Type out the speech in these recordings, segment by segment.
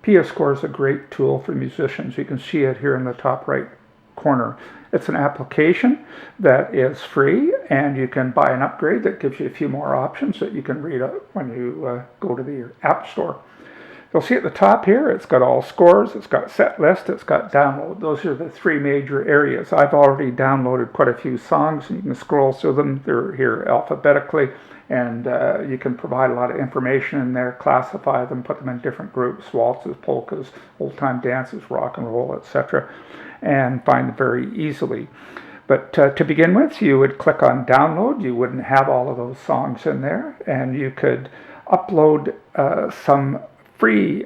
Piascore is a great tool for musicians. You can see it here in the top right corner. It's an application that is free, and you can buy an upgrade that gives you a few more options that you can read when you go to the App Store. You'll see at the top here, it's got all scores, it's got set list, it's got download. Those are the three major areas. I've already downloaded quite a few songs, and you can scroll through them. They're here alphabetically, and you can provide a lot of information in there, classify them, put them in different groups: waltzes, polkas, old-time dances, rock and roll, etc., and find them very easily. But to begin with, you would click on download. You wouldn't have all of those songs in there, and you could upload some free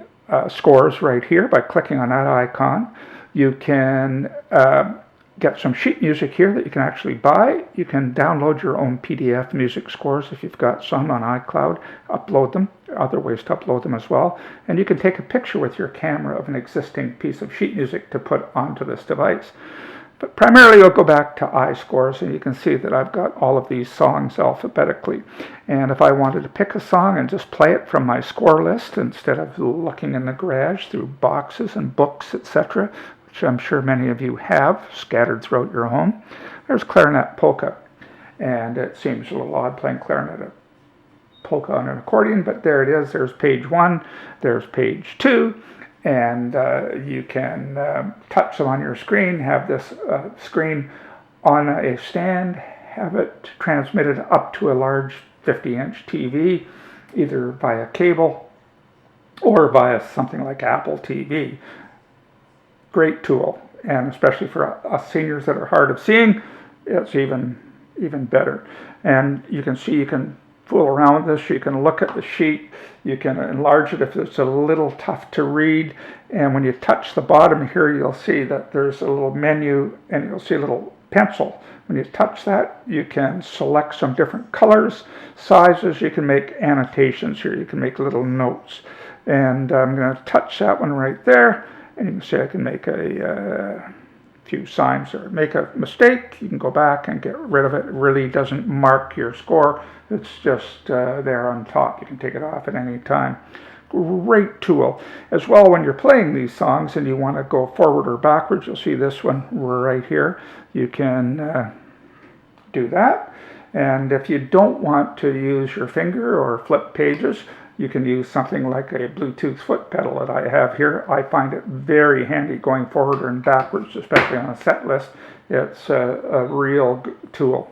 scores right here by clicking on that icon. You can get some sheet music here that you can actually buy. You can download your own PDF music scores if you've got some on iCloud, upload them, other ways to upload them as well. And you can take a picture with your camera of an existing piece of sheet music to put onto this device. But primarily you'll go back to iScores, and you can see that I've got all of these songs alphabetically. And if I wanted to pick a song and just play it from my score list instead of looking in the garage through boxes and books, etc., which I'm sure many of you have scattered throughout your home, there's Clarinet Polka. And it seems a little odd playing clarinet polka on an accordion, but there it is. There's page 1, there's page 2, and you can touch them on your screen, have this screen on a stand, have it transmitted up to a large 50-inch TV, either via cable or via something like Apple TV. Great tool, and especially for us seniors that are hard of seeing, it's even better. And you can see, you can fool around with this. You can look at the sheet, you can enlarge it if it's a little tough to read, and when you touch the bottom here, you'll see that there's a little menu, and you'll see a little pencil. When you touch that, you can select some different colors, sizes. You can make annotations here, you can make little notes. And I'm going to touch that one right there, and you can see I can make a few signs or make a mistake. You can go back and get rid of it. It really doesn't mark your score. It's just there on top. You can take it off at any time. Great tool. As well, when you're playing these songs and you want to go forward or backwards, you'll see this one right here. You can do that. And if you don't want to use your finger or flip pages, you can use something like a Bluetooth foot pedal that I have here. I find it very handy going forward and backwards, especially on a set list. It's a real tool.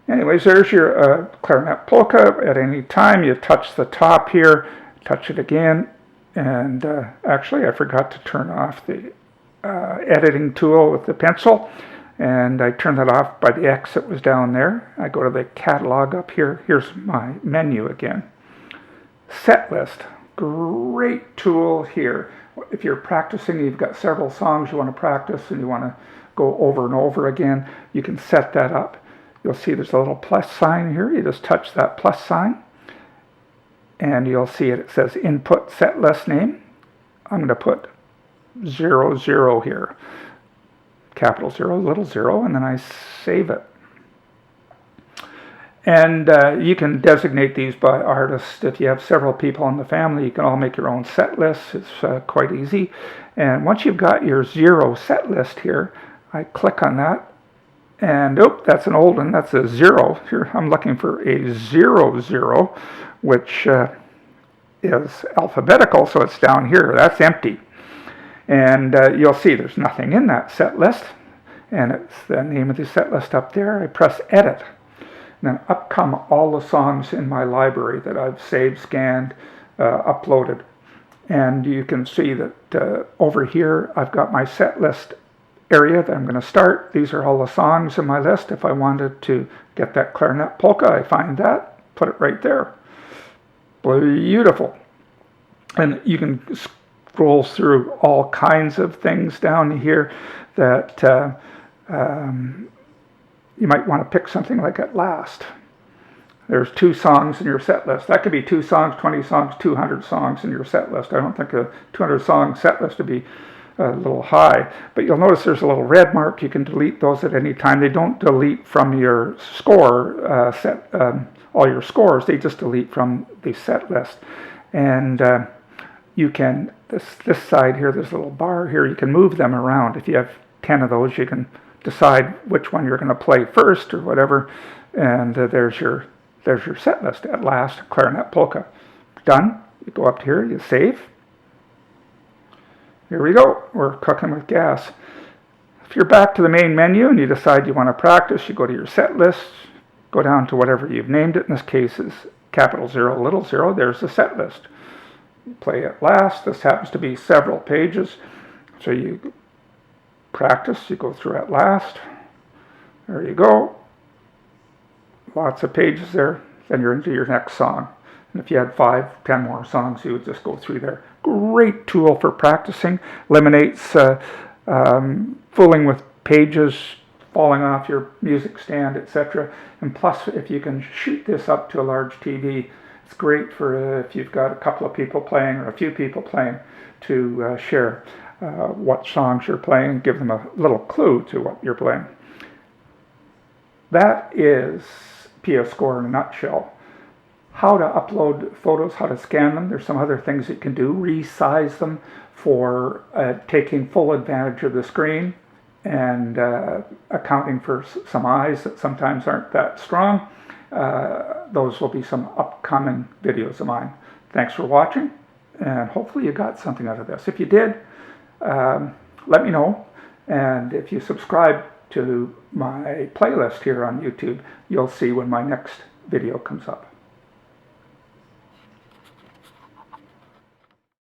Anyways, there's your clarinet polka. At any time, you touch the top here, touch it again, and actually I forgot to turn off the editing tool with the pencil, and I turned that off by the X that was down there. I go to the catalog up here. Here's my menu again. Set list, great tool here. If you're practicing, you've got several songs you want to practice and you want to go over and over again, you can set that up. You'll see there's a little plus sign here. You just touch that plus sign, and you'll see it says input set list name. I'm going to put 00 here, capital 0, little 0, and then I save it. And you can designate these by artist. If you have several people in the family, you can all make your own set lists. It's quite easy. And once you've got your 0 set list here, I click on that. And, that's an old one. That's a 0. Here, I'm looking for a 00, which is alphabetical, so it's down here. That's empty. And you'll see there's nothing in that set list. And it's the name of the set list up there. I press edit. Then up come all the songs in my library that I've saved, scanned, uploaded. And you can see that over here I've got my set list area that I'm going to start. These are all the songs in my list. If I wanted to get that clarinet polka, I find that, put it right there. Beautiful. And you can scroll through all kinds of things down here that you might want to pick something like At Last. There's 2 songs in your set list. That could be 2 songs, 20 songs, 200 songs in your set list. I don't think a 200-song set list would be a little high. But you'll notice there's a little red mark. You can delete those at any time. They don't delete from your score all your scores. They just delete from the set list. And you can, this side here, there's a little bar here, you can move them around. If you have 10 of those, you can decide which one you're going to play first or whatever. And there's your set list. At last, clarinet polka. Done. You go up here, you save. Here we go. We're cooking with gas. If you're back to the main menu and you decide you want to practice, you go to your set list, go down to whatever you've named it. In this case is capital 0, little 0. There's the set list. You play At Last. This happens to be several pages. So you practice, you go through At Last. There you go. Lots of pages there. Then you're into your next song. And if you had 5, 10 more songs, you would just go through there. Great tool for practicing. Eliminates fooling with pages, falling off your music stand, etc. And plus, if you can shoot this up to a large TV, it's great for if you've got a couple of people playing or a few people playing to share what songs you're playing and give them a little clue to what you're playing. That is Piascore in a nutshell. How to upload photos, how to scan them. There's some other things you can do. Resize them for taking full advantage of the screen and accounting for some eyes that sometimes aren't that strong. Those will be some upcoming videos of mine. Thanks for watching, and hopefully you got something out of this. If you did, let me know. And if you subscribe to my playlist here on YouTube, you'll see when my next video comes up.